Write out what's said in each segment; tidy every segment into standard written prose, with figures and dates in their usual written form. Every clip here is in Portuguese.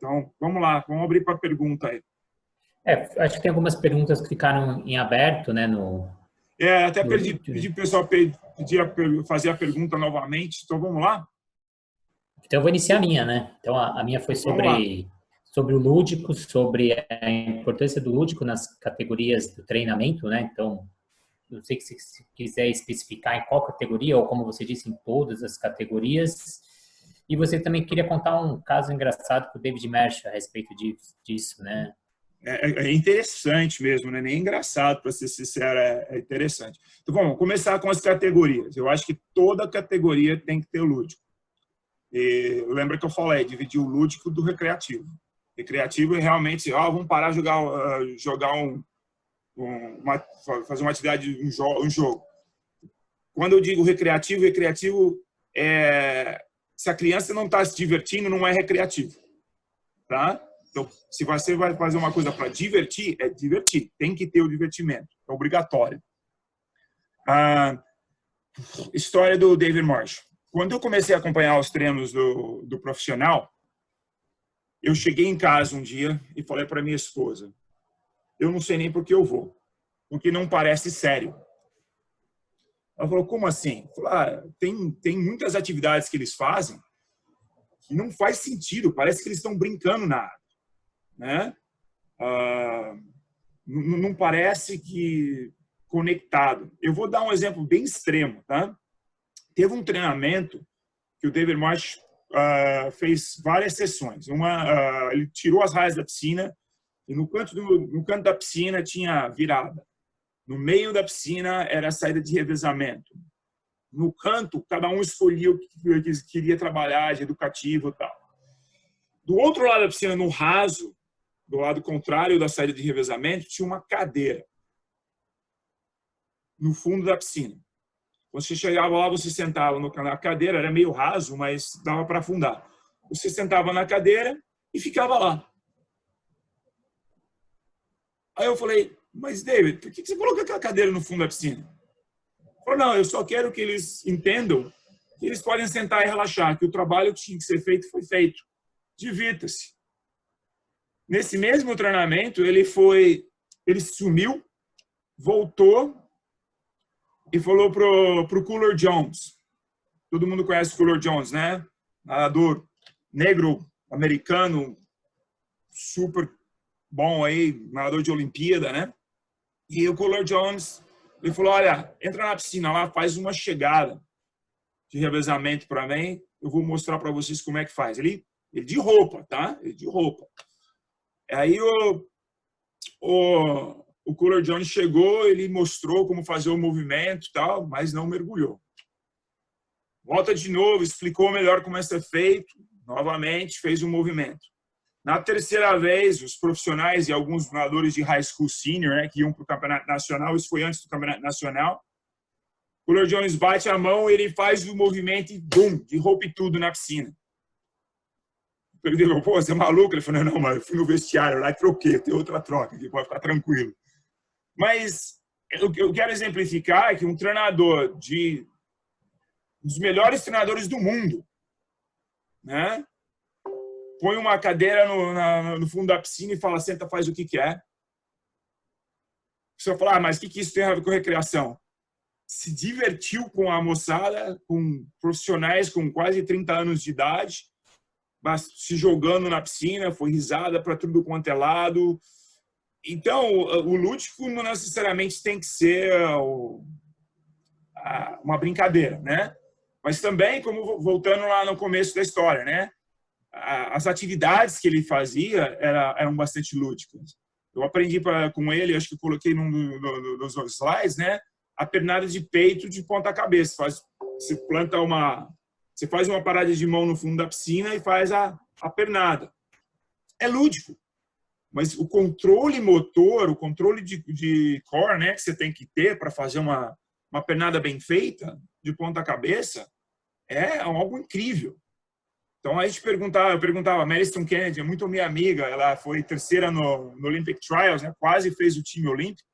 Então, vamos lá, vamos abrir para a pergunta aí. Acho que tem algumas perguntas que ficaram em aberto, né? Até pedi para o pessoal fazer a pergunta novamente, então vamos lá? Então, eu vou iniciar a minha, né? Então, a minha foi sobre o lúdico, sobre a importância do lúdico nas categorias do treinamento, né? Então, não sei se quiser especificar em qual categoria, ou como você disse, em todas as categorias. E você também queria contar um caso engraçado com o David Mersch a respeito disso, né? É interessante mesmo, né? Nem engraçado, para ser sincero, é interessante. Então, vamos começar com as categorias. Eu acho que toda categoria tem que ter o lúdico. E lembra que eu falei, dividir o lúdico do recreativo. Recreativo é realmente, vamos parar de fazer uma atividade, um jogo. Quando eu digo recreativo é se a criança não está se divertindo, não é recreativo, tá? Então, se você vai fazer uma coisa para divertir, é divertir. Tem que ter o divertimento. É obrigatório. História do David Marsh. Quando eu comecei a acompanhar os treinos do profissional, eu cheguei em casa um dia e falei para minha esposa, eu não sei nem por que eu vou, porque não parece sério. Ela falou, como assim? Eu falei, tem muitas atividades que eles fazem que não faz sentido, parece que eles estão brincando na área, né? Não parece que conectado. Eu vou dar um exemplo bem extremo, tá? Teve um treinamento que o David Marsh fez várias sessões. Ele tirou as raias da piscina e no canto da piscina tinha virada. No meio da piscina era a saída de revezamento. No canto, cada um escolhia o que queria trabalhar, de educativo e tal. Do outro lado da piscina, no raso, do lado contrário da saída de revezamento, tinha uma cadeira no fundo da piscina. Quando você chegava lá, você sentava na cadeira, era meio raso, mas dava para afundar. Você sentava na cadeira e ficava lá. Aí eu falei, mas David, por que você colocou aquela cadeira no fundo da piscina? Ele falou, não, eu só quero que eles entendam que eles podem sentar e relaxar, que o trabalho que tinha que ser feito foi feito. Divirta-se. Nesse mesmo treinamento, ele sumiu, voltou e falou pro Cooler Jones. Todo mundo conhece o Cooler Jones, né? Nadador negro, americano, super bom aí, nadador de Olimpíada, né? E o Cooler Jones, ele falou, olha, entra na piscina lá, faz uma chegada de revezamento para mim, eu vou mostrar para vocês como é que faz. Ele de roupa, tá? Ele de roupa. Aí o Cooler Jones chegou, ele mostrou como fazer o movimento e tal, mas não mergulhou. Volta de novo, explicou melhor como é ser feito, novamente fez o movimento. Na terceira vez, os profissionais e alguns nadadores de high school senior, né, que iam para o campeonato nacional, isso foi antes do campeonato nacional, o Cooler Jones bate a mão, ele faz o movimento e bum, de roupa e tudo na piscina. Ele falou, pô, você é maluco? Ele falou, não, mas eu fui no vestiário lá e troquei, tem outra troca aqui, pode ficar tranquilo. Mas o que eu quero exemplificar é que um treinador dos melhores treinadores do mundo, né? Põe uma cadeira no fundo da piscina e fala, senta, faz o que quer. Você vai falar, mas o que isso tem a ver com recreação? Se divertiu com a moçada, com profissionais com quase 30 anos de idade, se jogando na piscina, foi risada para tudo quanto é lado. Então, o lúdico não necessariamente tem que ser uma brincadeira, né? Mas também, como voltando lá no começo da história, né? As atividades que ele fazia eram bastante lúdicas. Eu aprendi com ele, acho que eu coloquei nos slides, né? A pernada de peito de ponta cabeça. Você faz uma parada de mão no fundo da piscina e faz a pernada. É lúdico. Mas o controle motor, o controle de core, né, que você tem que ter para fazer uma pernada bem feita, de ponta cabeça, é algo incrível. Então, a gente eu perguntava, a Madison Kennedy é muito minha amiga, ela foi terceira no Olympic Trials, né, quase fez o time olímpico,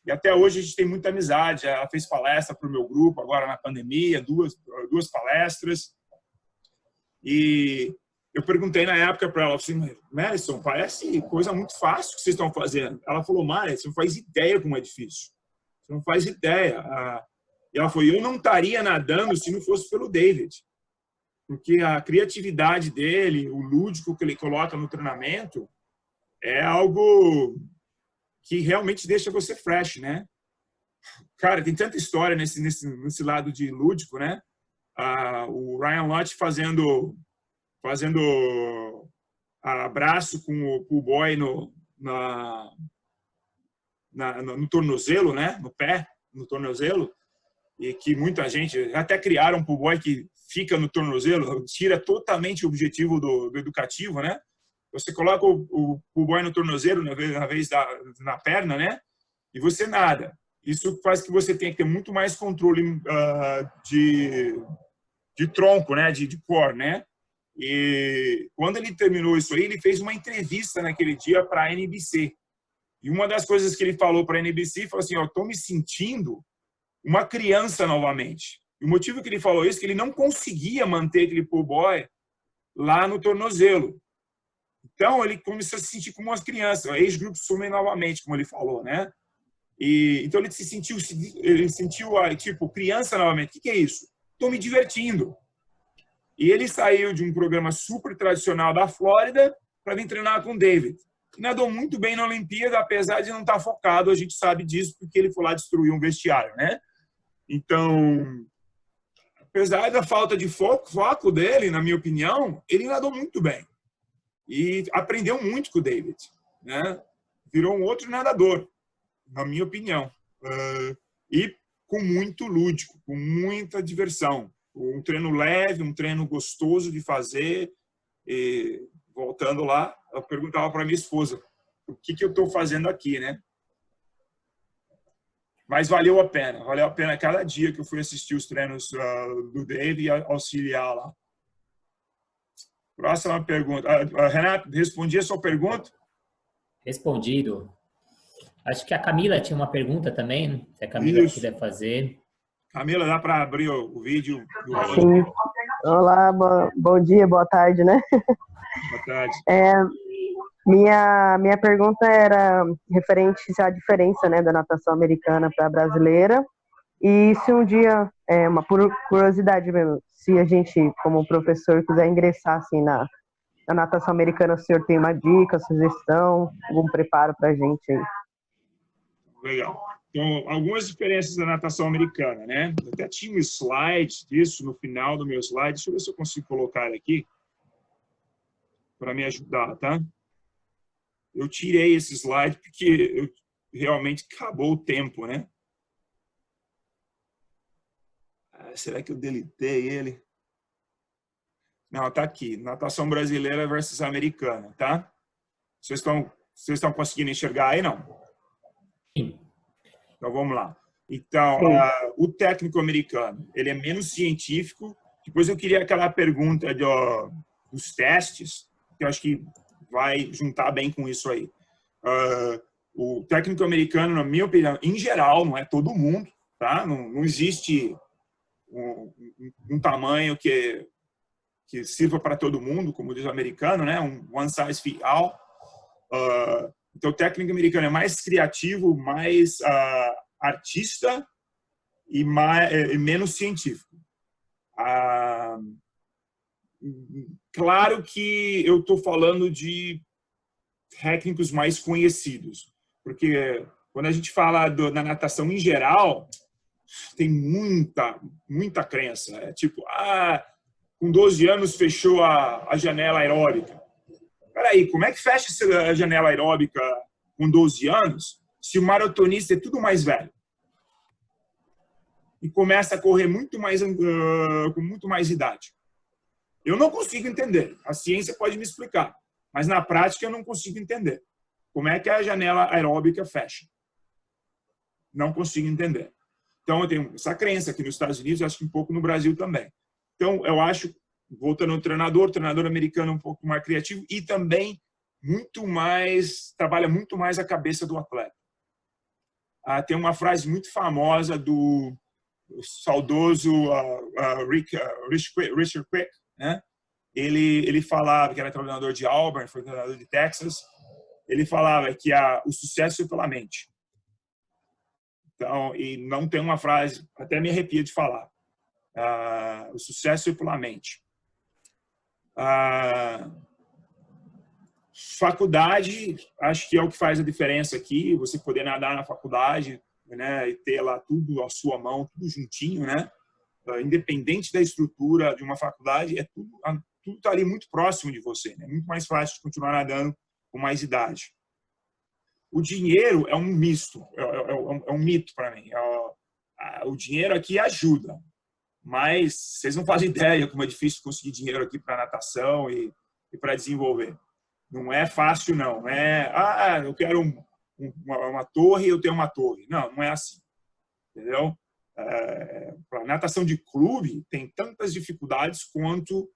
e até hoje a gente tem muita amizade. Ela fez palestra para o meu grupo, agora na pandemia, duas palestras. E eu perguntei na época para ela, assim, Madison, parece coisa muito fácil que vocês estão fazendo. Ela falou, Mari, você não faz ideia como é difícil. Você não faz ideia. E ela falou, eu não estaria nadando se não fosse pelo David. Porque a criatividade dele, o lúdico que ele coloca no treinamento, é algo que realmente deixa você fresh, né? Cara, tem tanta história nesse lado de lúdico, né? O Ryan Lott fazendo abraço com o pull boy no tornozelo, né? No pé, no tornozelo, e que muita gente até criaram um pull boy que fica no tornozelo, tira totalmente o objetivo do educativo, né? Você coloca o pull boy no tornozelo na vez na perna, né? E você nada. Isso faz que você tenha que ter muito mais controle de tronco, né? De core, né? E quando ele terminou isso aí, ele fez uma entrevista naquele dia para a NBC. E uma das coisas que ele falou para a NBC foi assim: eu estou me sentindo uma criança novamente. E o motivo que ele falou isso é que ele não conseguia manter aquele pull boy lá no tornozelo. Então ele começou a se sentir como uma criança, ex-grupo sumem novamente, como ele falou, né? E então ele sentiu tipo criança novamente. O que é isso? Estou me divertindo. E ele saiu de um programa super tradicional da Flórida para vir treinar com o David. E nadou muito bem na Olimpíada, apesar de não estar focado, a gente sabe disso, porque ele foi lá destruir um vestiário, né? Então, apesar da falta de foco dele, na minha opinião, ele nadou muito bem. E aprendeu muito com o David, né? Virou um outro nadador, na minha opinião. E com muito lúdico, com muita diversão. Um treino leve, um treino gostoso de fazer. E, voltando lá, eu perguntava para minha esposa, o que eu estou fazendo aqui, né? Mas valeu a pena cada dia que eu fui assistir os treinos do David e auxiliar lá. Próxima pergunta. Renato, respondi a sua pergunta? Respondido. Acho que a Camila tinha uma pergunta também, se a Camila puder fazer. Camila, dá para abrir o vídeo do áudio? Sim. Olá, bom dia, boa tarde, né? Boa tarde. Minha pergunta era referente à diferença, né, da natação americana para a brasileira. E se um dia, uma curiosidade mesmo, se a gente, como professor, quiser ingressar assim, na natação americana, o senhor tem uma dica, sugestão, algum preparo para a gente aí? Legal. Então, algumas diferenças da natação americana, né? Eu até tinha um slide disso no final do meu slide. Deixa eu ver se eu consigo colocar aqui para me ajudar, tá? Eu tirei esse slide porque realmente acabou o tempo, né? Será que eu deletei ele? Não, tá aqui. Natação brasileira versus americana, tá? Vocês estão conseguindo enxergar aí, não? Sim. Então, vamos lá. Então, o técnico americano, ele é menos científico. Depois eu queria aquela pergunta dos testes, que eu acho que vai juntar bem com isso aí. O técnico americano, na minha opinião, em geral, não é todo mundo, tá? Não existe um tamanho que sirva para todo mundo, como diz o americano, né? Um one size fits all. Então, o técnico americano é mais criativo, mais artista e menos científico. Claro que eu estou falando de técnicos mais conhecidos, porque quando a gente fala da natação em geral, tem muita crença. É tipo, com 12 anos fechou a janela aeróbica. Peraí, como é que fecha essa janela aeróbica com 12 anos se o maratonista é tudo mais velho? E começa a correr com muito mais idade. Eu não consigo entender. A ciência pode me explicar, mas na prática eu não consigo entender. Como é que a janela aeróbica fecha? Não consigo entender. Então, eu tenho essa crença aqui nos Estados Unidos, acho que um pouco no Brasil também. Então, eu acho, voltando ao treinador americano é um pouco mais criativo e também trabalha muito mais a cabeça do atleta. Tem uma frase muito famosa do saudoso Richard Quick, né? ele falava, que era treinador de Auburn, foi treinador de Texas, ele falava que o sucesso é pela mente. Então, e não tem uma frase, até me arrepia de falar. O sucesso é pela mente. Faculdade, acho que é o que faz a diferença aqui, você poder nadar na faculdade, né, e ter lá tudo à sua mão, tudo juntinho, né? Independente da estrutura de uma faculdade, tudo está ali muito próximo de você, né? Muito mais fácil de continuar nadando com mais idade. O dinheiro é um misto, é um mito para mim. O dinheiro aqui ajuda, mas vocês não fazem ideia como é difícil conseguir dinheiro aqui para natação e para desenvolver. Não é fácil, não. Eu quero uma torre, eu tenho uma torre. Não, não é assim. Entendeu? Para natação de clube, tem tantas dificuldades quanto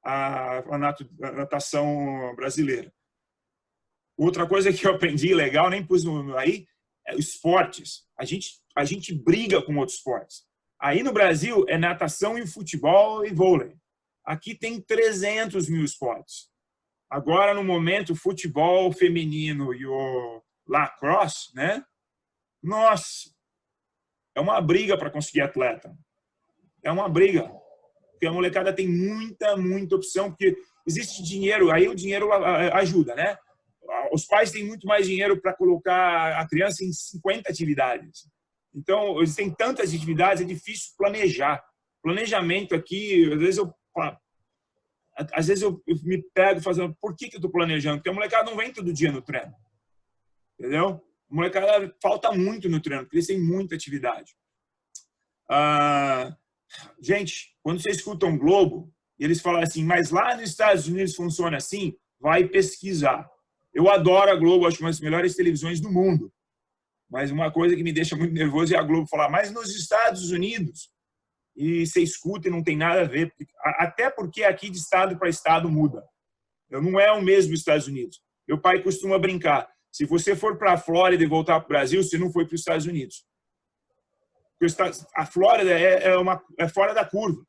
a natação brasileira. Outra coisa que eu aprendi legal, nem pus aí, é esportes. A gente briga com outros esportes. Aí no Brasil é natação e futebol e vôlei. Aqui tem 300 mil esportes. Agora, no momento, o futebol feminino e o lacrosse, né? Nossa, é uma briga para conseguir atleta. É uma briga. Porque a molecada tem muita opção, porque existe dinheiro, aí o dinheiro ajuda, né? Os pais têm muito mais dinheiro para colocar a criança em 50 atividades. Então, existem tantas atividades, é difícil planejar. Planejamento aqui, às vezes eu me pego fazendo, por que eu estou planejando? Porque a molecada não vem todo dia no treino. Entendeu? A molecada falta muito no treino, porque eles têm muita atividade. Gente, quando você escuta um Globo, e eles falam assim, mas lá nos Estados Unidos funciona assim, vai pesquisar. Eu adoro a Globo, acho uma das melhores televisões do mundo. Mas uma coisa que me deixa muito nervoso é a Globo falar, mas nos Estados Unidos, e você escuta e não tem nada a ver, até porque aqui de estado para estado muda. Não é o mesmo Estados Unidos. Meu pai costuma brincar, se você for para a Flórida e voltar para o Brasil, você não foi para os Estados Unidos. Porque a Flórida é fora da curva.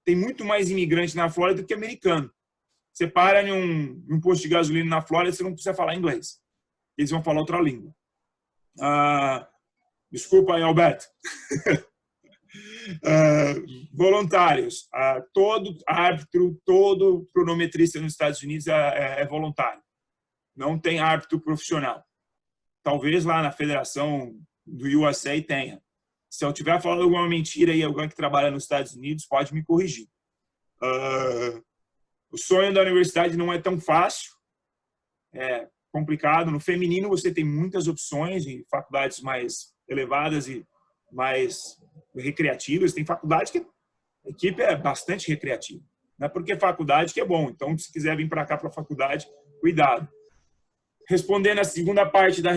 Tem muito mais imigrante na Flórida do que americano. Você para em um posto de gasolina na Flórida, você não precisa falar inglês. Eles vão falar outra língua. Desculpa aí, Alberto. Voluntários. Todo árbitro, todo cronometrista nos Estados Unidos é voluntário. Não tem árbitro profissional. Talvez lá na federação do USA tenha. Se eu tiver falando alguma mentira e alguém que trabalha nos Estados Unidos, pode me corrigir. O sonho da universidade não é tão fácil. É complicado. No feminino, você tem muitas opções em faculdades mais elevadas e mais recreativas. Tem faculdade que a equipe é bastante recreativa. Não é porque faculdade que é bom. Então, se quiser vir para cá para a faculdade, cuidado. Respondendo a segunda parte da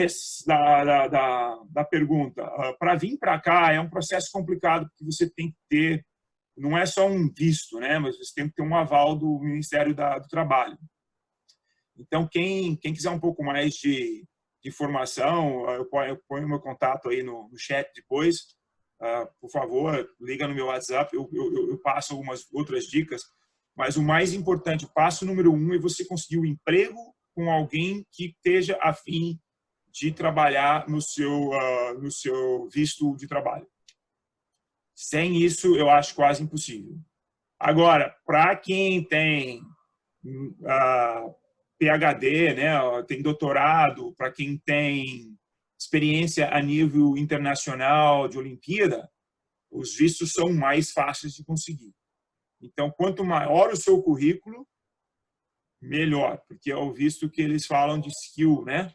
pergunta, para vir para cá é um processo complicado, porque você tem que ter, não é só um visto, né? Mas você tem que ter um aval do Ministério do Trabalho. Então, quem quiser um pouco mais de informação, eu ponho o meu contato aí no chat depois. Por favor, liga no meu WhatsApp, eu passo algumas outras dicas. Mas o mais importante, passo número 1, é você conseguir um emprego com alguém que esteja a fim de trabalhar no seu visto de trabalho. Sem isso, eu acho quase impossível. Agora, para quem tem PhD, né, tem doutorado, para quem tem experiência a nível internacional de Olimpíada, os vistos são mais fáceis de conseguir. Então, quanto maior o seu currículo, melhor, porque é o visto que eles falam de skill, né?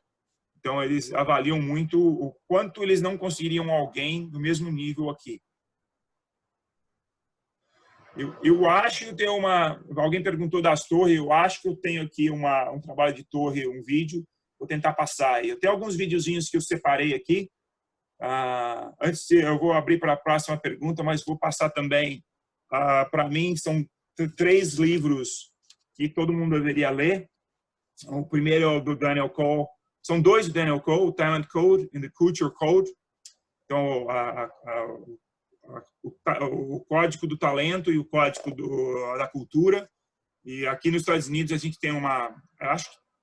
Então, eles avaliam muito o quanto eles não conseguiriam alguém do mesmo nível aqui. Eu acho que tem alguém perguntou das torres, eu acho que eu tenho aqui um trabalho de torre, um vídeo, vou tentar passar. Eu tenho alguns videozinhos que eu separei aqui. Antes, eu vou abrir para a próxima pergunta, mas vou passar também, para mim, são 3 livros que todo mundo deveria ler. O primeiro é o do Daniel Cole. São 2 do Daniel Cole, o Talent Code e the Culture Code. Então, o código do talento e o código da cultura. E aqui nos Estados Unidos a gente tem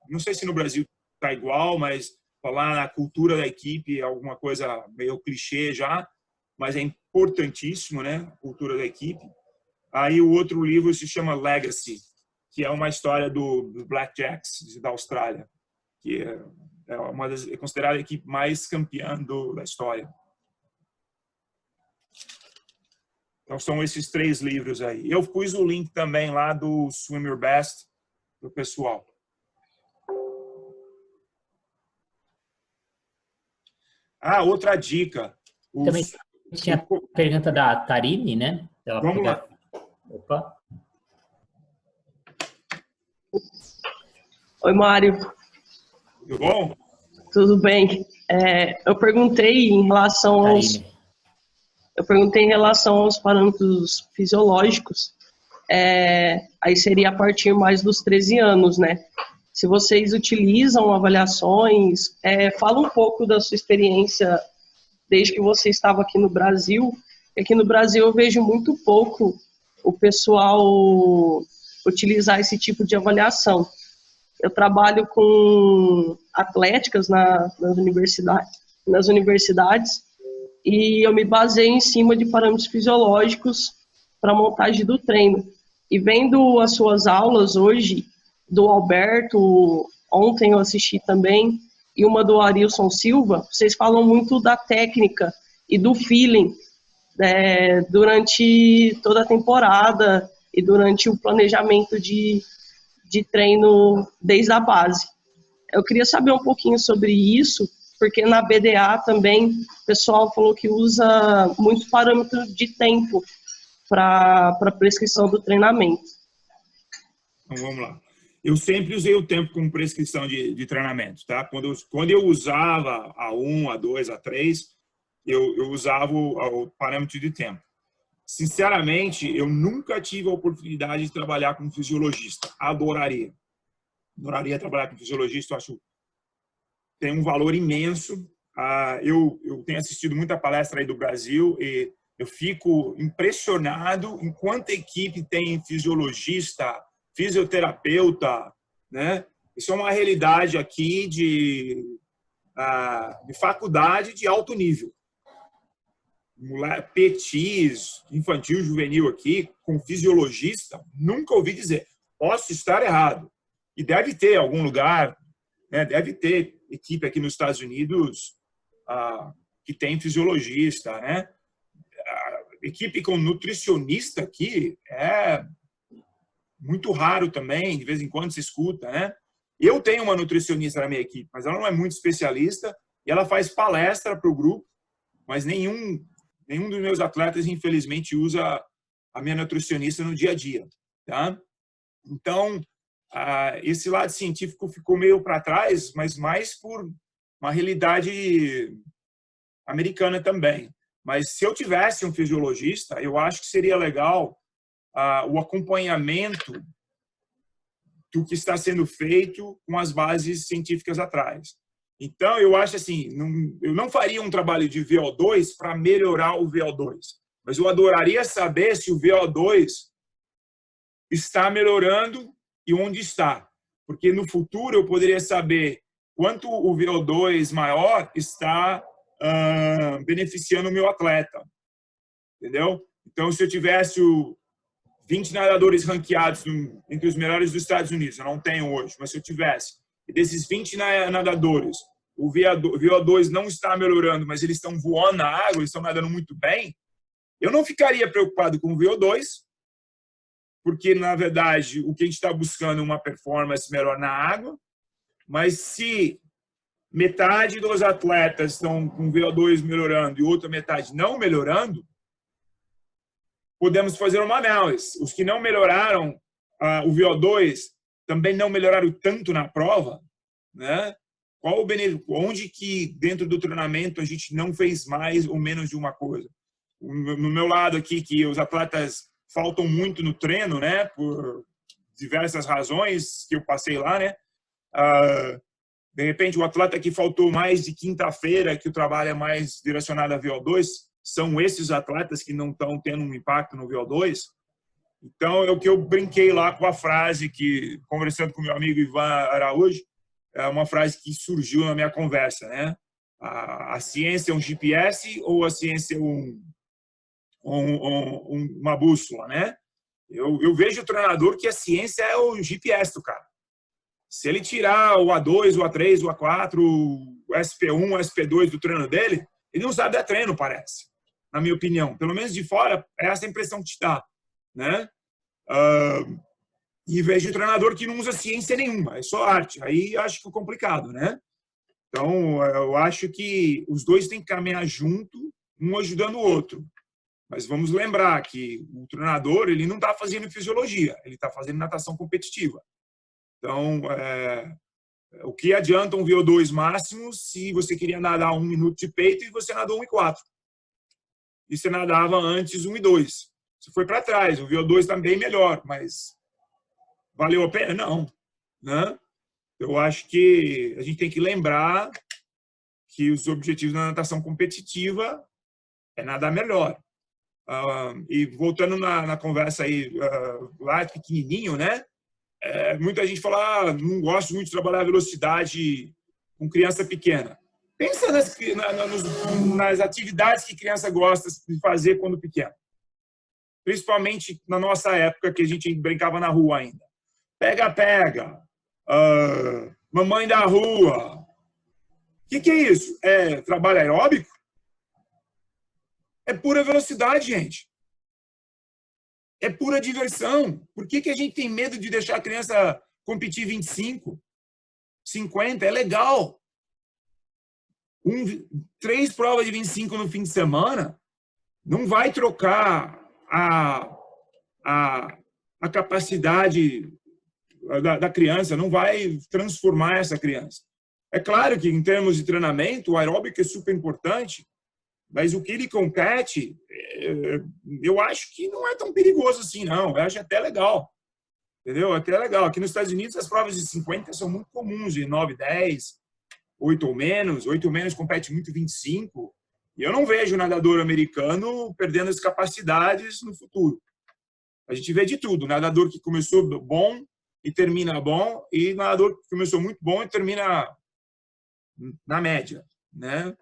não sei se no Brasil está igual, mas falar na cultura da equipe é alguma coisa meio clichê já, mas é importantíssimo, né? A cultura da equipe. Aí o outro livro se chama Legacy, que é uma história do Blackjacks da Austrália, que é considerada a equipe mais campeã da história. Então são esses 3 livros aí. Eu pus o link também lá do Swim Your Best para o pessoal. Outra dica. Também tinha a pergunta da Tarine, né? Vamos lá. Opa. Oi, Mário. Tudo bom? Tudo bem. Eu perguntei em relação aos parâmetros fisiológicos. Aí seria a partir mais dos 13 anos, né? Se vocês utilizam avaliações, fala um pouco da sua experiência desde que você estava aqui no Brasil. Aqui no Brasil eu vejo muito pouco o pessoal utilizar esse tipo de avaliação. Eu trabalho com atléticas nas universidades e eu me baseio em cima de parâmetros fisiológicos para a montagem do treino. E vendo as suas aulas hoje, do Alberto, ontem eu assisti também, e uma do Arilson Silva, vocês falam muito da técnica e do feeling durante toda a temporada e durante o planejamento de treino desde a base. Eu queria saber um pouquinho sobre isso, porque na BDA também o pessoal falou que usa muito parâmetro de tempo para prescrição do treinamento. Então vamos lá. Eu sempre usei o tempo como prescrição de treinamento, tá? Quando eu usava a 1, a 2, a 3, eu usava o parâmetro de tempo. Sinceramente, eu nunca tive a oportunidade de trabalhar com fisiologista. Adoraria trabalhar com fisiologista, eu acho que tem um valor imenso. Eu tenho assistido muita palestra aí do Brasil e eu fico impressionado em quanta equipe tem fisiologista, fisioterapeuta, né? Isso é uma realidade aqui de faculdade de alto nível. PTs, infantil, juvenil aqui, com fisiologista, nunca ouvi dizer. Posso estar errado. E deve ter algum lugar, né? Deve ter equipe aqui nos Estados Unidos que tem fisiologista, né? Equipe com nutricionista aqui é muito raro também, de vez em quando se escuta, né? Eu tenho uma nutricionista na minha equipe, mas ela não é muito especialista e ela faz palestra para o grupo, mas nenhum dos meus atletas, infelizmente, usa a minha nutricionista no dia a dia, tá? Então, esse lado científico ficou meio para trás, mas mais por uma realidade americana também. Mas se eu tivesse um fisiologista, eu acho que seria legal o acompanhamento do que está sendo feito com as bases científicas atrás. Então, eu acho assim, eu não faria um trabalho de VO2 para melhorar o VO2, mas eu adoraria saber se o VO2 está melhorando e onde está, porque no futuro eu poderia saber quanto o VO2 maior está beneficiando o meu atleta, entendeu? Então, se eu tivesse 20 nadadores ranqueados entre os melhores dos Estados Unidos, eu não tenho hoje, mas se eu tivesse, e desses 20 nadadores, o VO2 não está melhorando, mas eles estão voando na água, eles estão nadando muito bem, eu não ficaria preocupado com o VO2, porque, na verdade, o que a gente está buscando é uma performance melhor na água, mas se metade dos atletas estão com VO2 melhorando e outra metade não melhorando, podemos fazer uma análise. Os que não melhoraram o VO2 também não melhoraram tanto na prova, né? Qual o benefício? Onde que dentro do treinamento a gente não fez mais ou menos de uma coisa? No meu lado aqui, que os atletas faltam muito no treino, né? Por diversas razões que eu passei lá, né? De repente, o atleta que faltou mais de quinta-feira, que o trabalho é mais direcionado a VO2, são esses atletas que não estão tendo um impacto no VO2. Então, é o que eu brinquei lá com a frase que, conversando com meu amigo Ivan Araújo, é uma frase que surgiu na minha conversa, né? A ciência é um GPS ou a ciência é uma bússola, né? Eu vejo o treinador que a ciência é o GPS do cara. Se ele tirar o A2, o A3, o A4, o SP1, o SP2 do treino dele, ele não sabe dar treino, parece. Na minha opinião. Pelo menos de fora, é essa a impressão que te dá, né? E vejo o treinador que não usa ciência nenhuma, é só arte. Aí acho que é complicado, né? Então, eu acho que os dois têm que caminhar junto, um ajudando o outro. Mas vamos lembrar que o treinador ele não está fazendo fisiologia, ele está fazendo natação competitiva. Então, o que adianta um VO2 máximo se você queria nadar 1 minuto de peito e você nadou 1,4? E você nadava antes 1,2. Você foi para trás, o VO2 está bem melhor, mas valeu a pena? Não, né? Eu acho que a gente tem que lembrar que os objetivos da natação competitiva é nadar melhor. E voltando na conversa aí, lá pequenininho, né? Muita gente fala, não gosto muito de trabalhar a velocidade com criança pequena. Pensa nas atividades que criança gosta de fazer quando pequena. Principalmente na nossa época, que a gente brincava na rua ainda. Pega-pega, mamãe da rua. O que é isso? É trabalho aeróbico? É pura velocidade, gente. É pura diversão. Por que a gente tem medo de deixar a criança competir 25, 50? É legal. 3 provas de 25 no fim de semana não vai trocar a capacidade da criança, não vai transformar essa criança. É claro que, em termos de treinamento, o aeróbico é super importante, mas o que ele compete, eu acho que não é tão perigoso assim, não. Eu acho até legal. Entendeu? Até legal. Aqui nos Estados Unidos, as provas de 50 são muito comuns, de 9, 10, 8 ou menos. 8 ou menos compete muito 25. E eu não vejo nadador americano perdendo as capacidades no futuro. A gente vê de tudo. Nadador que começou bom e termina bom, e nadador que começou muito bom e termina na média, né?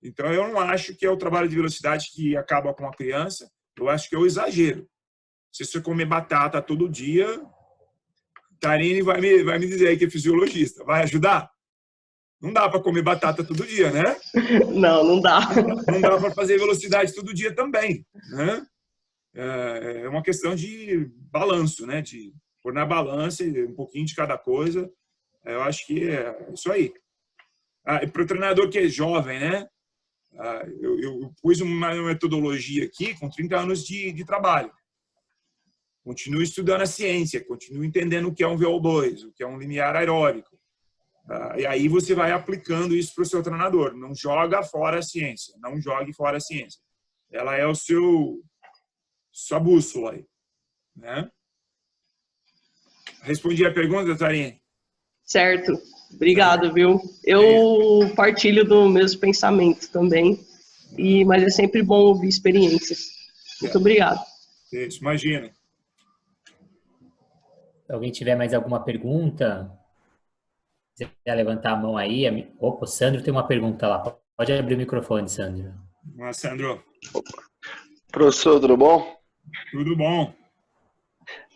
Então, eu não acho que é o trabalho de velocidade que acaba com a criança. Eu acho que é o exagero. Se você comer batata todo dia, Tarine vai me dizer aí que é fisiologista. Vai ajudar? Não dá para comer batata todo dia, né? Não dá. Não dá para fazer velocidade todo dia também, né? É uma questão de balanço, né? De pôr na balança um pouquinho de cada coisa. Eu acho que é isso aí. Para o treinador que é jovem, né? Eu pus uma metodologia aqui com 30 anos de trabalho. Continuo estudando a ciência, continuo entendendo o que é um VO2, o que é um limiar aeróbico. E aí você vai aplicando isso para o seu treinador. Não joga fora a ciência. Não jogue fora a ciência. Ela é sua bússola aí, né? Respondi a pergunta, Tarine? Certo. Obrigado, viu? Eu partilho do mesmo pensamento também, mas é sempre bom ouvir experiências. Muito obrigado. Isso, imagina. Se alguém tiver mais alguma pergunta, se quiser levantar a mão aí. Opa, o Sandro tem uma pergunta lá. Pode abrir o microfone, Sandro. Olá, Sandro. Professor, tudo bom? Tudo bom.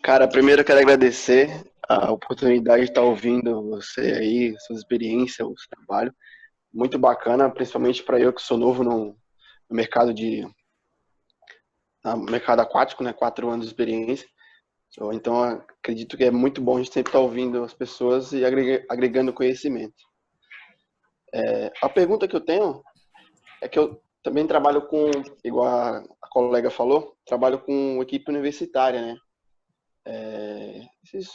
Cara, primeiro eu quero agradecer a oportunidade de estar ouvindo você aí, suas experiências, o seu trabalho. Muito bacana, principalmente para eu que sou novo no mercado mercado aquático, né? 4 anos de experiência. Então, acredito que é muito bom a gente sempre estar ouvindo as pessoas e agregando conhecimento. A pergunta que eu tenho é que eu também trabalho com, igual a colega falou, trabalho com equipe universitária, né? Esses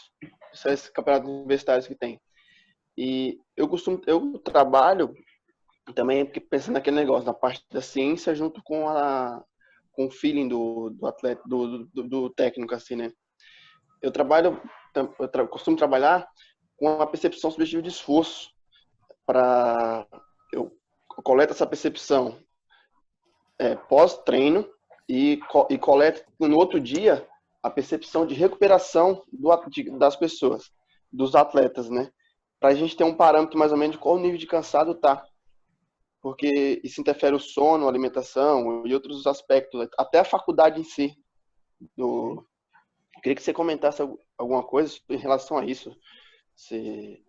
campeonatos universitários que tem. E eu trabalho também pensando naquele negócio, na parte da ciência junto com o feeling do atleta, do técnico, assim, né? Eu costumo trabalhar com a percepção subjetiva de esforço. Eu coleto essa percepção pós-treino e coleto no outro dia a percepção de recuperação das pessoas, dos atletas, né? Para a gente ter um parâmetro mais ou menos de qual nível de cansado tá. Porque isso interfere o sono, a alimentação e outros aspectos, até a faculdade em si. Eu queria que você comentasse alguma coisa em relação a isso. Se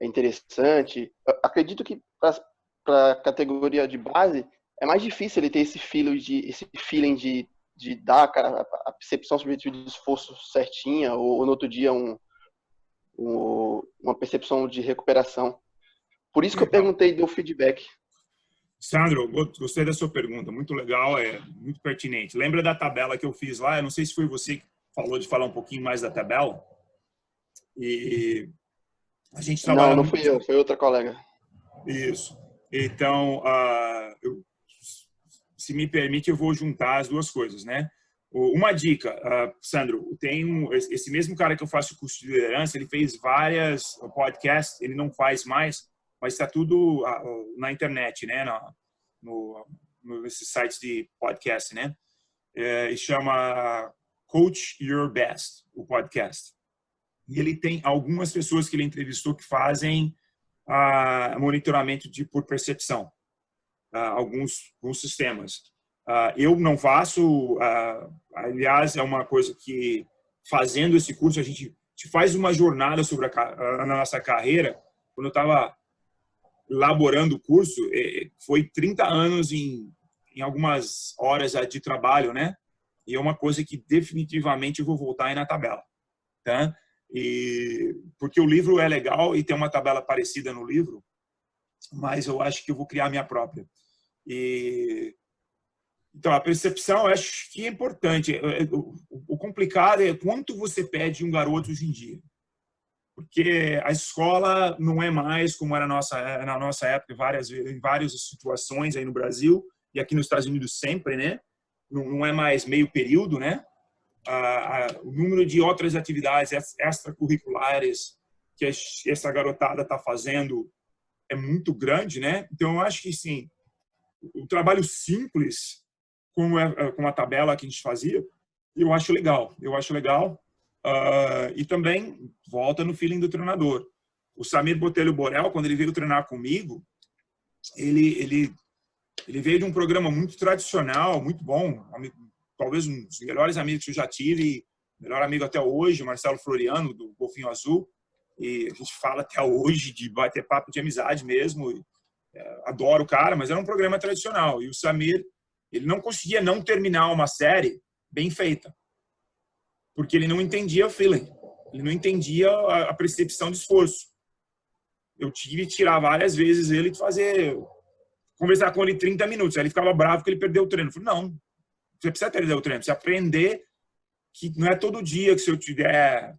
é interessante. Eu acredito que para a categoria de base é mais difícil ele ter esse feeling de dar a percepção subjetiva de esforço certinha ou no outro dia uma percepção de recuperação. Por isso que eu perguntei do feedback. Sandro, gostei da sua pergunta, muito legal, muito pertinente. Lembra da tabela que eu fiz lá? Eu não sei se foi você que falou de falar um pouquinho mais da tabela. E a gente trabalha... Não fui eu, foi outra colega. Isso. Então, se me permite, eu vou juntar as duas coisas, né? Uma dica, Sandro, tem esse mesmo cara que eu faço o curso de liderança, ele fez várias podcasts, ele não faz mais, mas está tudo na internet, né? Nesses sites de podcast, né? E chama Coach Your Best, o podcast. E ele tem algumas pessoas que ele entrevistou que fazem monitoramento por percepção, alguns sistemas. Eu não faço, aliás, é uma coisa que, fazendo esse curso, a gente faz uma jornada sobre a nossa carreira. Quando eu estava elaborando o curso, foi 30 anos em algumas horas de trabalho, né? E é uma coisa que definitivamente eu vou voltar aí na tabela, tá? Porque o livro é legal e tem uma tabela parecida no livro, mas eu acho que eu vou criar a minha própria. Então, a percepção eu acho que é importante. O complicado é quanto você pede um garoto hoje em dia. Porque a escola não é mais como era na nossa época, em várias situações aí no Brasil e aqui nos Estados Unidos sempre, né? Não é mais meio período, né? O número de outras atividades extracurriculares que essa garotada está fazendo é muito grande, né? Então, eu acho que, sim, o trabalho simples, com a tabela que a gente fazia, eu acho legal. E também volta no feeling do treinador. O Samir Botelho Borel, quando ele veio treinar comigo, ele veio de um programa muito tradicional, muito bom, talvez um dos melhores amigos que eu já tive, melhor amigo até hoje, o Marcelo Floriano, do Golfinho Azul, e a gente fala até hoje de bater papo de amizade mesmo, adoro o cara, mas era um programa tradicional, e o Samir, ele não conseguia não terminar uma série bem feita, porque ele não entendia o feeling, ele não entendia a percepção de esforço. Eu tive que tirar várias vezes ele de conversar com ele 30 minutos, aí ele ficava bravo que ele perdeu o treino. Eu falei, não, você precisa perder o treino, você precisa aprender que não é todo dia que se eu tiver,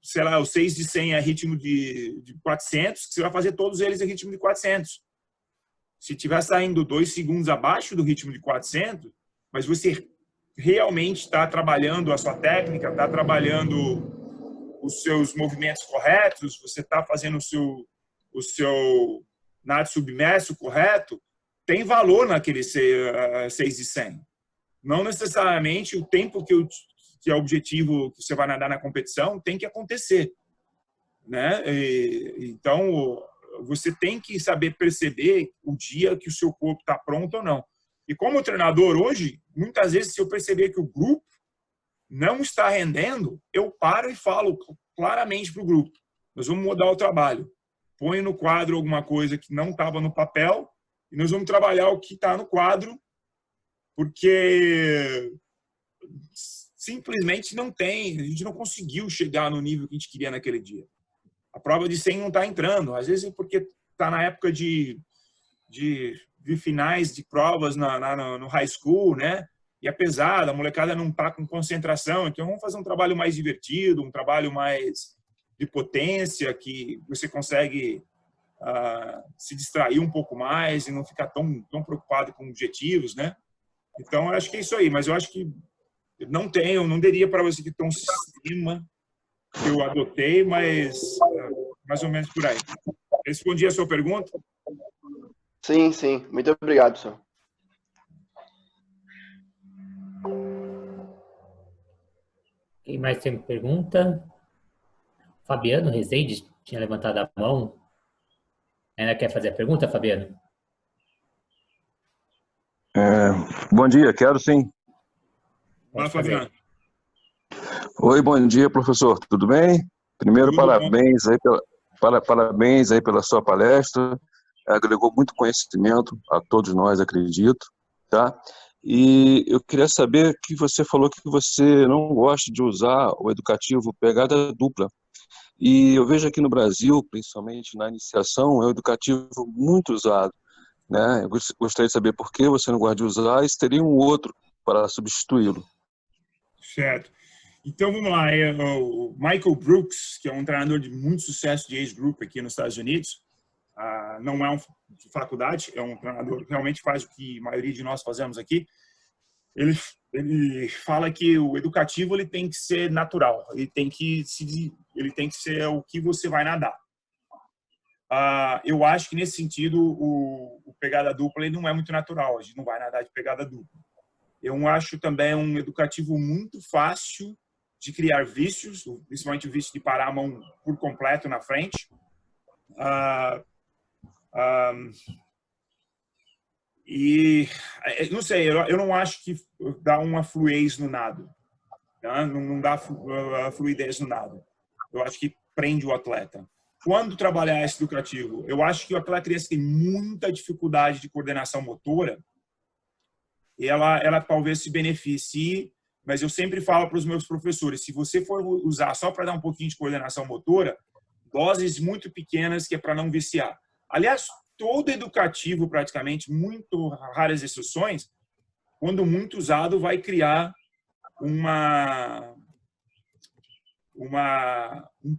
sei lá, o 6 de 100 é ritmo de 400, que você vai fazer todos eles em ritmo de 400. Se estiver saindo 2 segundos abaixo do ritmo de 400, mas você realmente está trabalhando a sua técnica, está trabalhando os seus movimentos corretos, você está fazendo o seu nado submerso correto, tem valor naquele 6 de 100. Não necessariamente o tempo que é o objetivo que você vai nadar na competição tem que acontecer, né? Então, você tem que saber perceber o dia que o seu corpo está pronto ou não. E como treinador hoje, muitas vezes, se eu perceber que o grupo não está rendendo, eu paro e falo claramente para o grupo, nós vamos mudar o trabalho. Põe no quadro alguma coisa que não estava no papel e nós vamos trabalhar o que está no quadro, porque simplesmente a gente não conseguiu chegar no nível que a gente queria naquele dia. A prova de 100 não está entrando, às vezes é porque está na época de finais de provas no high school, né? E é pesado, a molecada não está com concentração, então vamos fazer um trabalho mais divertido, um trabalho mais de potência, que você consegue se distrair um pouco mais e não ficar tão preocupado com objetivos, né? Então, eu acho que é isso aí, mas eu acho que não diria para você que tem um sistema que eu adotei, mas mais ou menos por aí. Respondi a sua pergunta? Sim, sim. Muito obrigado, senhor. Quem mais tem pergunta? Fabiano Rezende tinha levantado a mão. Ainda quer fazer a pergunta, Fabiano? Bom dia, quero sim. Fala, Fabiano. Oi, bom dia, professor. Tudo bem? Primeiro, Tudo parabéns aí pela sua palestra. Agregou muito conhecimento a todos nós, acredito, tá? E eu queria saber que você falou que você não gosta de usar o educativo pegada dupla. E eu vejo aqui no Brasil, principalmente na iniciação, é um educativo muito usado, né? Eu gostaria de saber por que você não gosta de usar e se teria um outro para substituí-lo. Certo. Então, vamos lá. O Michael Brooks, que é um treinador de muito sucesso de age group aqui nos Estados Unidos, não é de faculdade, é um treinador que realmente faz o que a maioria de nós fazemos aqui. Ele fala que o educativo ele tem que ser natural, ele tem que ser o que você vai nadar. Eu acho que nesse sentido o pegada dupla ele não é muito natural, a gente não vai nadar de pegada dupla. Eu acho também um educativo muito fácil de criar vícios, principalmente o vício de parar a mão por completo na frente. E não sei, eu não acho que dá uma fluidez no nado, tá? Não dá fluidez no nado. Eu acho que prende o atleta. Quando trabalhar esse educativo, eu acho que aquela criança tem muita dificuldade de coordenação motora, e ela talvez se beneficie, mas eu sempre falo para os meus professores, se você for usar só para dar um pouquinho de coordenação motora, doses muito pequenas que é para não viciar. Aliás, todo educativo, praticamente, muito raras exceções, quando muito usado, vai criar um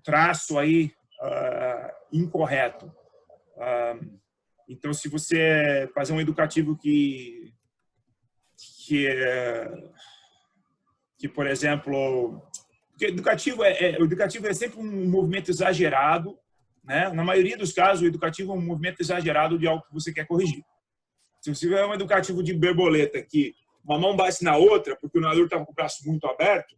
traço aí incorreto. Então, se você fazer um educativo que por exemplo, porque o educativo é sempre um movimento exagerado, né? Na maioria dos casos, o educativo é um movimento exagerado de algo que você quer corrigir. Se você tiver um educativo de borboleta que uma mão bate na outra, porque o nadador está com o braço muito aberto,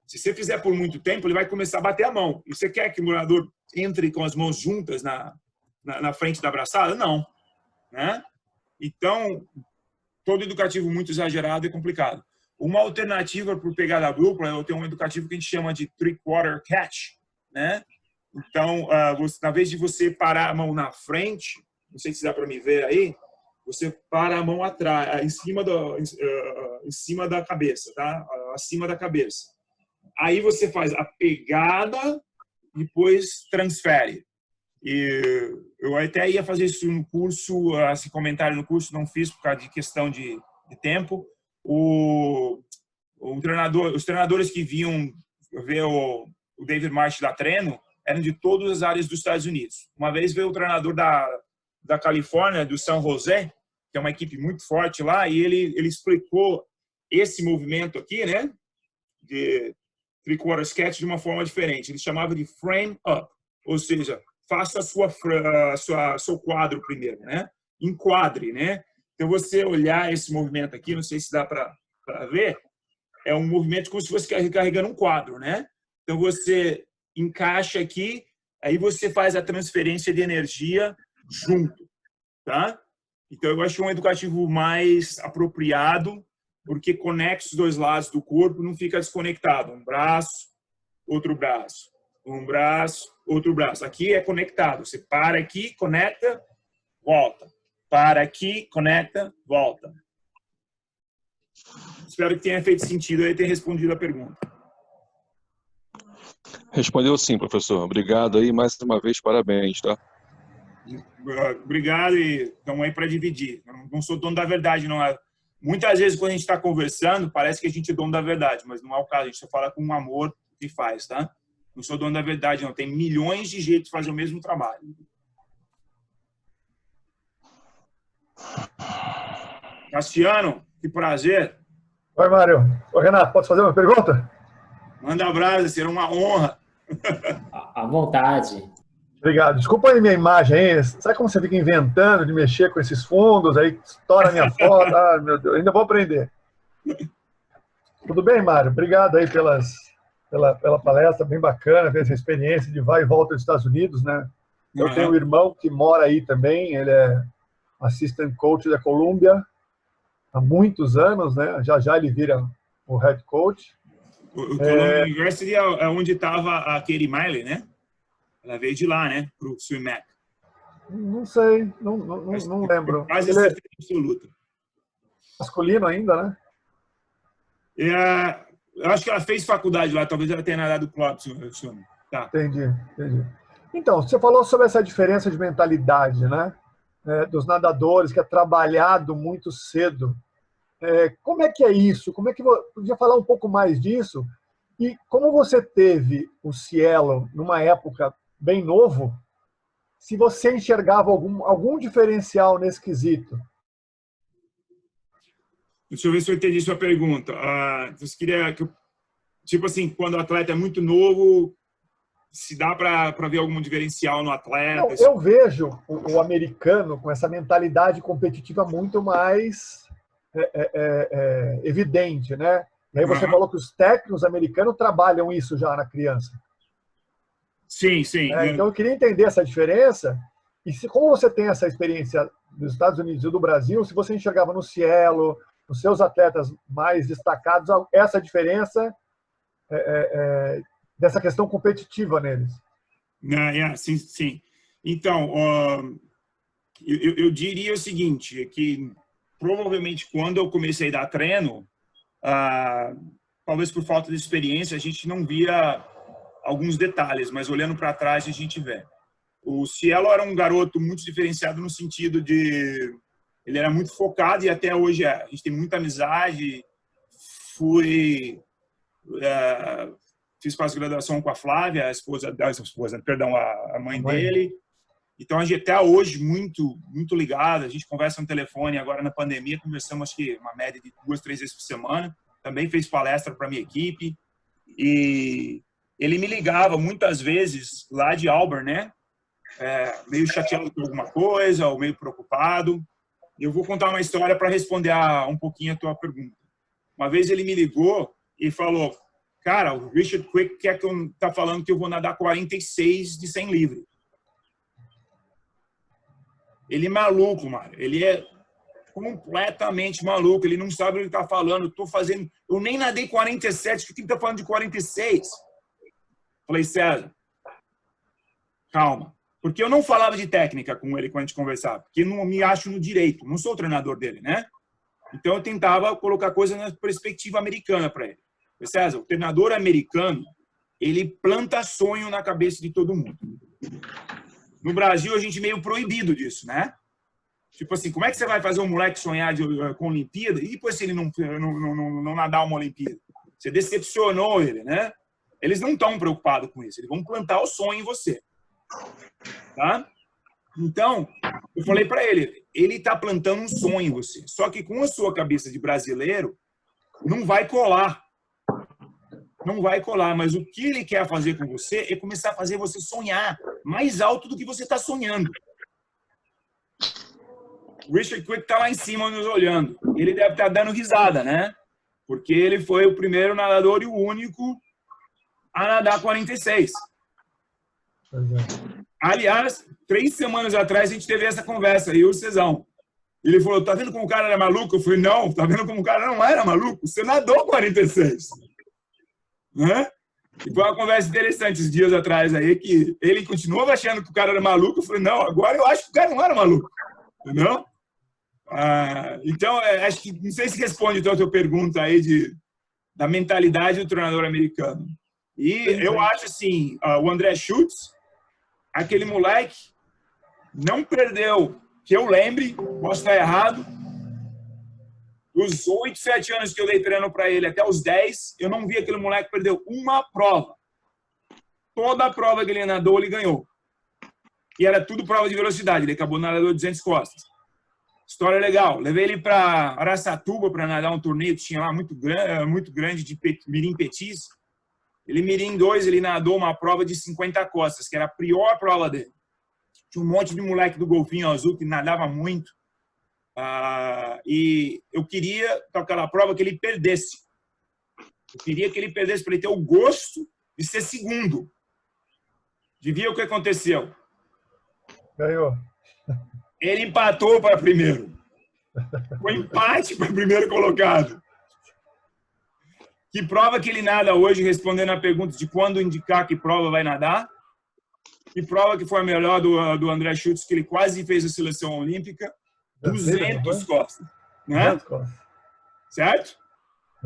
se você fizer por muito tempo, ele vai começar a bater a mão. E você quer que o nadador entre com as mãos juntas na frente da braçada? Não, né? Então, todo educativo muito exagerado é complicado. Uma alternativa para o pegada dupla, eu tenho um educativo que a gente chama de three-quarter catch, né? Então, na vez de você parar a mão na frente, não sei se dá para me ver aí, você para a mão atrás, em cima da cabeça, tá? Acima da cabeça. Aí você faz a pegada, depois transfere. E eu até ia fazer isso no curso, esse comentário no curso, não fiz por causa de questão de tempo. Os treinadores que vinham ver o David Marsh dar treino eram de todas as áreas dos Estados Unidos. Uma vez veio o treinador da Califórnia, do San José, que é uma equipe muito forte lá, e ele explicou esse movimento aqui, né, de three-quarter catch de uma forma diferente. Ele chamava de frame up, ou seja, faça seu quadro primeiro, né? Enquadre, né? Então, você olhar esse movimento aqui, não sei se dá para ver, é um movimento como se fosse carregando um quadro, né? Então, você encaixa aqui, aí você faz a transferência de energia junto, tá? Então, eu acho um educativo mais apropriado, porque conecta os dois lados do corpo, não fica desconectado. Um braço, outro braço. Um braço, outro braço. Aqui é conectado. Você para aqui, conecta, volta. Para aqui, conecta, volta. Espero que tenha feito sentido e tenha respondido a pergunta. Respondeu sim, professor. Obrigado aí, mais uma vez, parabéns, tá? Obrigado e estamos aí para dividir. Eu não sou dono da verdade, não é. Muitas vezes, quando a gente está conversando, parece que a gente é dono da verdade, mas não é o caso. A gente só fala com amor e faz, tá? Não sou dono da verdade, não. Tem milhões de jeitos de fazer o mesmo trabalho. Cassiano, que prazer. Oi, Mário. Oi, Renato, posso fazer uma pergunta? Manda abraço, será uma honra. À vontade. Obrigado. Desculpa aí minha imagem aí. Sabe como você fica inventando de mexer com esses fundos? Aí estoura a minha foto. Ah, meu Deus, ainda vou aprender. Tudo bem, Mário? Obrigado aí pela palestra, bem bacana, fez essa experiência de vai e volta dos Estados Unidos, né? Eu tenho um irmão que mora aí também, ele é assistant coach da Columbia há muitos anos, né? Já ele vira o head coach. O Columbia University é onde estava a Katie Miley, né? Ela veio de lá, né? Para o SWIMAC. Não sei, não lembro. Quase certeza absoluta. Masculino ainda, né? Eu acho que ela fez faculdade lá, talvez ela tenha nadado club, tá. Entendi. Então, você falou sobre essa diferença de mentalidade, né? Dos nadadores, que é trabalhado muito cedo. Como é que é isso? Como é que podia falar um pouco mais disso? E como você teve o Cielo numa época bem novo, se você enxergava algum diferencial nesse quesito? Deixa eu ver se eu entendi sua pergunta. Você queria que, tipo assim, quando o atleta é muito novo, se dá para ver algum diferencial no atleta? Não, eu vejo o americano com essa mentalidade competitiva muito mais evidente, né? E aí você falou que os técnicos americanos trabalham isso já na criança. Sim. Então eu queria entender essa diferença e como você tem essa experiência dos Estados Unidos e do Brasil, se você enxergava no Cielo, nos seus atletas mais destacados, essa diferença dessa questão competitiva neles. Sim. Então, eu diria o seguinte, que provavelmente quando eu comecei a dar treino, talvez por falta de experiência, a gente não via alguns detalhes, mas olhando para trás a gente vê. O Cielo era um garoto muito diferenciado no sentido de... Ele era muito focado e até hoje a gente tem muita amizade. Fiz pós-graduação com a Flávia, a mãe dele. Então a gente até hoje muito ligado. A gente conversa no telefone agora na pandemia, conversamos acho que uma média de 2, 3 vezes por semana. Também fez palestra para minha equipe e ele me ligava muitas vezes lá de Auburn, né? Meio chateado com alguma coisa ou meio preocupado. Eu vou contar uma história para responder um pouquinho a tua pergunta. Uma vez ele me ligou e falou: cara, o Richard Quick tá falando que eu vou nadar 46 de 100 livre. Ele é maluco, mano. Ele é completamente maluco. Ele não sabe o que ele tá falando. Eu nem nadei 47, o que ele tá falando de 46? Falei: César, calma. Porque eu não falava de técnica com ele quando a gente conversava, porque não me acho no direito, não sou o treinador dele, né? Então eu tentava colocar coisa na perspectiva americana para ele. César, o treinador americano, ele planta sonho na cabeça de todo mundo. No Brasil, a gente é meio proibido disso, né? Tipo assim, como é que você vai fazer um moleque sonhar com Olimpíada e depois se ele não nadar uma Olimpíada? Você decepcionou ele, né? Eles não estão preocupados com isso, eles vão plantar o sonho em você. Tá? Então, eu falei para ele está plantando um sonho em você. Só que com a sua cabeça de brasileiro, não vai colar. Não vai colar, mas o que ele quer fazer com você é começar a fazer você sonhar mais alto do que você está sonhando. O Richard Quick está lá em cima nos olhando. Ele deve estar dando risada, né? Porque ele foi o primeiro nadador e o único a nadar 46. Aliás, 3 semanas atrás a gente teve essa conversa, eu e o Cezão. Ele falou: tá vendo como o cara era maluco? Eu falei: não, tá vendo como o cara não era maluco? Você nadou 46. Né? E foi uma conversa interessante esses dias atrás aí, que ele continuava achando que o cara era maluco. Eu falei: não, agora eu acho que o cara não era maluco. Entendeu? Então, acho que, não sei se responde então a tua pergunta aí da mentalidade do treinador americano. E eu acho assim, o André Schultz, aquele moleque não perdeu, que eu lembre, posso estar errado, dos 8, 7 anos que eu dei treino para ele até os 10, eu não vi aquele moleque perder uma prova. Toda a prova que ele nadou, ele ganhou. E era tudo prova de velocidade, ele acabou nadando 200 costas. História legal. Levei ele para Araçatuba para nadar um torneio que tinha lá muito grande de mirim petis. Ele mirim 2, ele nadou uma prova de 50 costas, que era a pior prova dele. Tinha um monte de moleque do golfinho azul que nadava muito. E eu queria, com aquela prova, que ele perdesse. Eu queria que ele perdesse para ele ter o gosto de ser segundo. Devia o que aconteceu? Ganhou. Ele empatou para primeiro. Foi empate para primeiro colocado. Que prova que ele nada hoje, respondendo a pergunta de quando indicar que prova vai nadar? Que prova que foi a melhor do André Schultz, que ele quase fez a seleção olímpica? 200 costas. Né? Certo?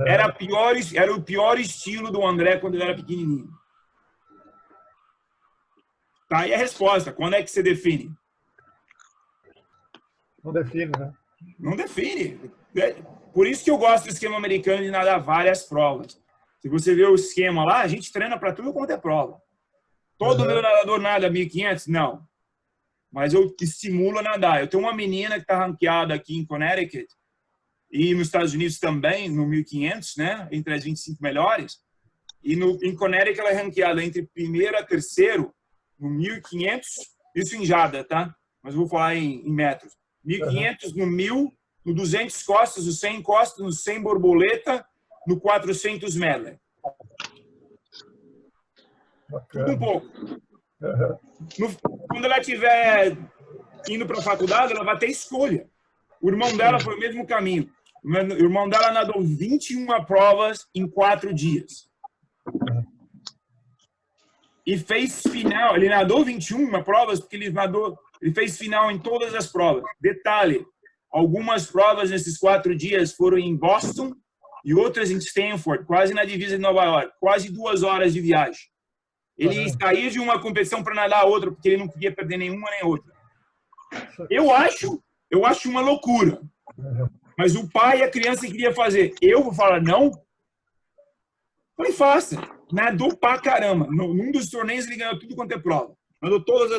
Era o pior estilo do André quando ele era pequenininho. Tá aí a resposta. Quando é que você define? Não define, né? Não define. Por isso que eu gosto do esquema americano de nadar várias provas. Se você vê o esquema lá, a gente treina para tudo quanto é prova. Todo meu nadador nada 1.500? Não. Mas eu estimulo a nadar. Eu tenho uma menina que está ranqueada aqui em Connecticut e nos Estados Unidos também, no 1.500, né? Entre as 25 melhores. E em Connecticut ela é ranqueada entre primeiro a terceiro no 1.500. Isso em jada, tá? Mas eu vou falar em metros. 1.500 no 1.000, no 200 costas, no 100 costas, no 100 borboleta, no 400 medley. Tudo um pouco. Quando ela estiver indo para a faculdade, ela vai ter escolha. O irmão dela foi o mesmo caminho. O irmão dela nadou 21 provas em 4 dias. E fez final. Ele nadou 21 provas porque ele fez final em todas as provas. Detalhe, algumas provas nesses 4 dias foram em Boston e outras em Stanford, quase na divisa de Nova York. Quase 2 horas de viagem. Ele saía de uma competição para nadar a outra, porque ele não queria perder nenhuma nem outra. Eu acho uma loucura. Mas o pai e a criança queria fazer. Eu vou falar não? Falei, faça. Nadou pra caramba. Num dos torneios ele ganhou tudo quanto é prova. Nadou todas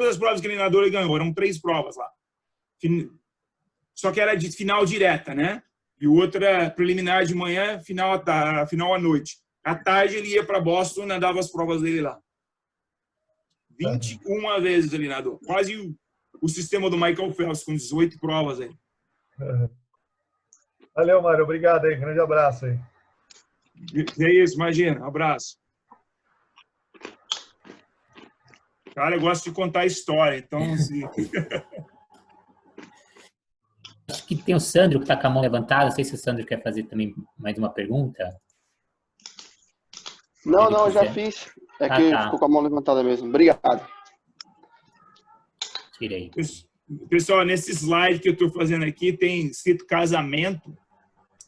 as provas que ele nadou, ele ganhou. Eram 3 provas lá. Só que era de final direta, né? E outra preliminar de manhã, final à noite. À tarde ele ia para Boston e nadava as provas dele lá. 21 vezes ele nadou. Quase o sistema do Michael Phelps, com 18 provas aí. Valeu, Mário. Obrigado aí. Grande abraço aí. É isso, imagina. Um abraço. Cara, eu gosto de contar história, então... Acho que tem o Sandro que está com a mão levantada. Não sei se o Sandro quer fazer também mais uma pergunta. Não, já fiz. É que ficou com a mão levantada mesmo. Obrigado. Tirei. Pessoal, nesse slide que eu estou fazendo aqui tem escrito casamento.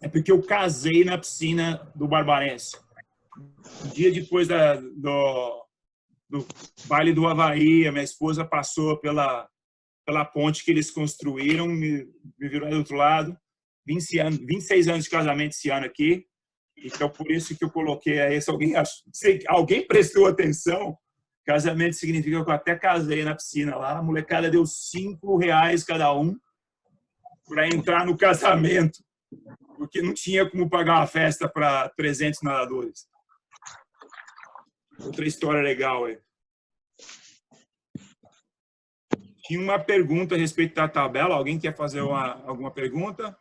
É porque eu casei na piscina do Barbarense. Um dia depois do baile do Havaí, a minha esposa passou pela ponte que eles construíram, me virou do outro lado. 26 anos de casamento esse ano aqui. Então, por isso que eu coloquei aí. Se alguém prestou atenção, casamento significa que eu até casei na piscina lá. A molecada deu R$5 cada um para entrar no casamento, porque não tinha como pagar uma festa para 300 nadadores. Outra história legal aí. Tinha uma pergunta a respeito da tabela. Alguém quer fazer alguma pergunta?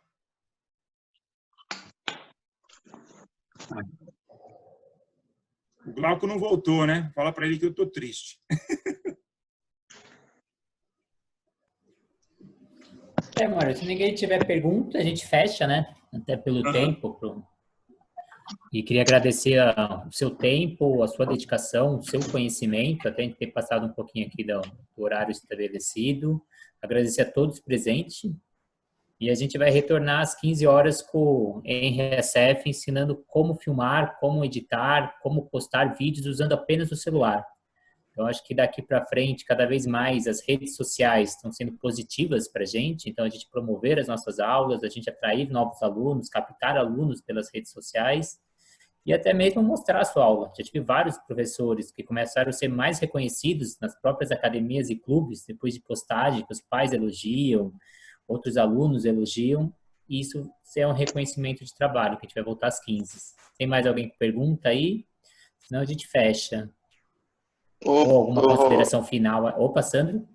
O Glauco não voltou, né? Fala para ele que eu tô triste. Mário, se ninguém tiver pergunta, a gente fecha, né? Até pelo tempo. E queria agradecer o seu tempo, a sua dedicação, o seu conhecimento, até ter passado um pouquinho aqui do horário estabelecido. Agradecer a todos presentes. E a gente vai retornar às 15 horas com o NRSF, ensinando como filmar, como editar, como postar vídeos usando apenas o celular. Então, acho que daqui para frente, cada vez mais, as redes sociais estão sendo positivas para a gente. Então, a gente promover as nossas aulas, a gente atrair novos alunos, captar alunos pelas redes sociais e até mesmo mostrar a sua aula. Já tive vários professores que começaram a ser mais reconhecidos nas próprias academias e clubes, depois de postagem que os pais elogiam, outros alunos elogiam, e isso é um reconhecimento de trabalho, que a gente vai voltar às 15. Tem mais alguém que pergunta aí? Senão a gente fecha. Ou alguma consideração final? Opa, Sandro?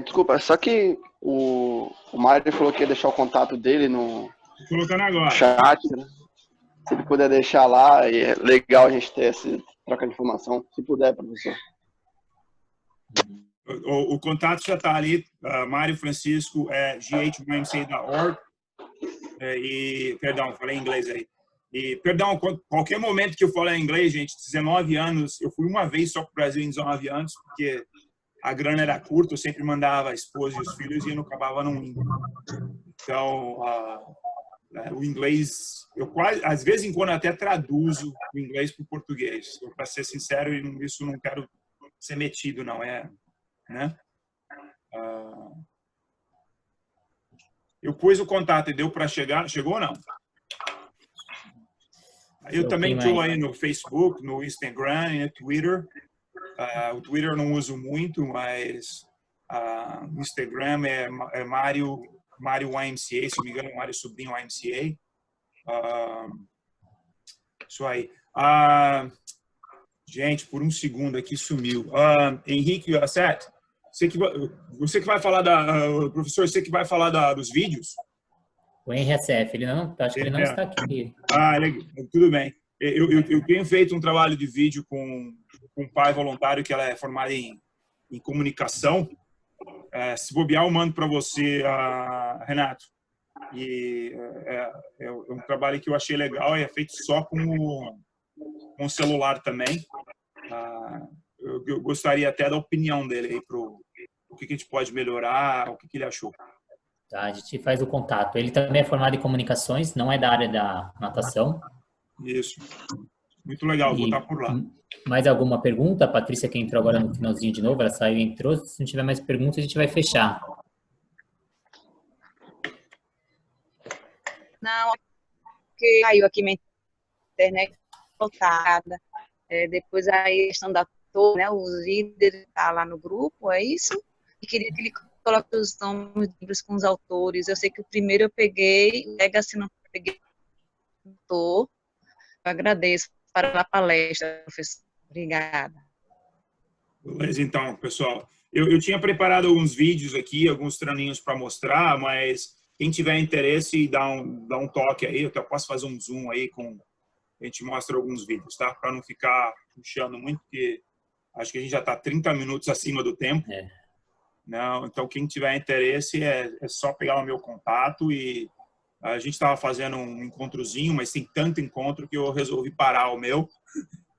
Desculpa, só que o Mário falou que ia deixar o contato dele no colocando agora. Chat, né? Se ele puder deixar lá, é legal a gente ter essa troca de informação, se puder, professor. O contato já está ali, Mário Francisco, ghymca.org. E, perdão, falei em inglês aí. E, perdão, qualquer momento que eu falar em inglês, gente, 19 anos, eu fui uma vez só para o Brasil em 19 anos, porque a grana era curta, eu sempre mandava a esposa e os filhos e eu não acabava não indo. Então, o inglês, eu quase, às vezes em quando até traduzo o inglês para o português. Para ser sincero, isso não quero ser metido, não é, né? Eu pus o contato e deu para chegar, chegou ou não? Eu também estou aí no Facebook, no Instagram e no Twitter. O Twitter eu não uso muito, mas o Instagram é Mário YMCA, se não me engano, Mário Sobrinho YMCA. Isso aí. Gente, por um segundo aqui sumiu. Henrique Asset, você que vai falar professor, você que vai falar dos vídeos? O NRSF, ele não, acho que ele não está aqui. Legal. Tudo bem. Eu tenho feito um trabalho de vídeo com um pai voluntário que ela é formada em comunicação. Se bobear, eu mando para você, Renato. E é um trabalho que eu achei legal e é feito só com o celular também. Eu gostaria até da opinião dele aí para o que a gente pode melhorar, o que ele achou. Tá, a gente faz o contato. Ele também é formado em comunicações, não é da área da natação. Isso. Muito legal, vou estar por lá. Mais alguma pergunta? A Patrícia, que entrou agora no finalzinho de novo, ela saiu e entrou. Se não tiver mais perguntas, a gente vai fechar. Não, porque caiu aqui minha internet voltada. Depois a questão da torre, né? Os líderes tá lá no grupo, é isso? E queria que ele coloque os nomes dos livros com os autores. Eu sei que o primeiro eu peguei, o Legacy não peguei. Eu agradeço para a palestra, professor. Obrigada. Beleza, então, pessoal. Eu tinha preparado alguns vídeos aqui, alguns treininhos para mostrar, mas quem tiver interesse, dá um toque aí. Eu até posso fazer um zoom aí, a gente mostra alguns vídeos, tá? Para não ficar puxando muito, porque acho que a gente já está 30 minutos acima do tempo. Não, então, quem tiver interesse, é só pegar o meu contato e a gente estava fazendo um encontrozinho, mas tem tanto encontro que eu resolvi parar o meu.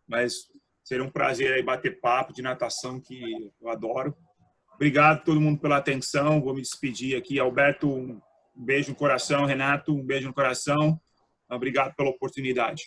Mas seria um prazer aí bater papo de natação, que eu adoro. Obrigado a todo mundo pela atenção. Vou me despedir aqui. Alberto, um beijo no coração. Renato, um beijo no coração. Obrigado pela oportunidade.